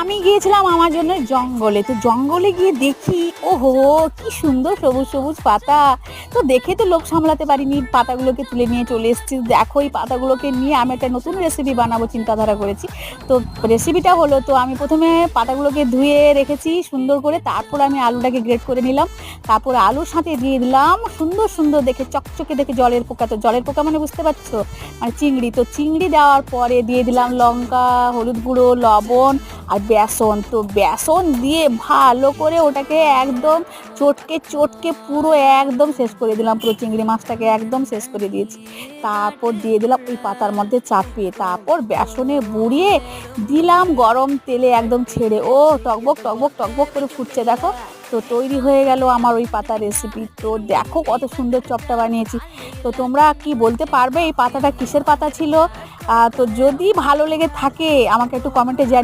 আমি গিয়েছিলাম আমার জন্য জঙ্গলে। তো জঙ্গলে গিয়ে দেখি, ওহো! কি সুন্দর সবুজ, সবুজ পাতা। তো দেখে তো লোভ সামলাতে পারিনি। পাতাগুলোকে তুলে নিয়ে চলে এসেছি। দেখো এই পাতাগুলোকে নিয়ে আমি একটা নতুন রেসিপি বানাবো চিন্তাধারা করেছি। তো রেসিপিটা হলো, তো আমি ১ম এ পাতাগুলোকে ধুয়ে রেখেছি সুন্দর করে। তারপর আমি আলুটাকে গ্রেট করে নিলাম। তারপর আলুর সাথে দিয়ে দিলাম সুন্দর, সুন্দর দেখে চকচকে দেখে জলের পোকা। তো জলের পোকা মানে বুঝতে পারছো? মানে চিংড়ি। তো চিংড়ি দেওয়ার পরে দিয়ে দিলাম লঙ্কা, হলুদ গুঁড়ো, লবণ আর বেসন। তো বেসন দিয়ে ভালো করে ওটাকে একদম চটকে চটকে পুরো একদম শেষ করে দিলাম। পুরো চিংড়ি মাছটাকে একদম শেষ করে দিয়েছি। তারপর দিয়ে দিলাম ওই পাতার মধ্যে চাপিয়ে, তারপর বেসনে বুড়িয়ে দিলাম গরম তেলে একদম ছেড়ে। ও টকবক টকবক টকবক করে ফুটছে দেখো। তো তৈরি হয়ে গেল আমার ওই পাতার রেসিপি। তো দেখো কত সুন্দর চপটা বানিয়েছি। তো তোমরা কি বলতে পারবে এই পাতাটা কিসের পাতা ছিল? তো যদি ভালো লেগে থাকে আমাকে একটু কমেন্টে জানিও।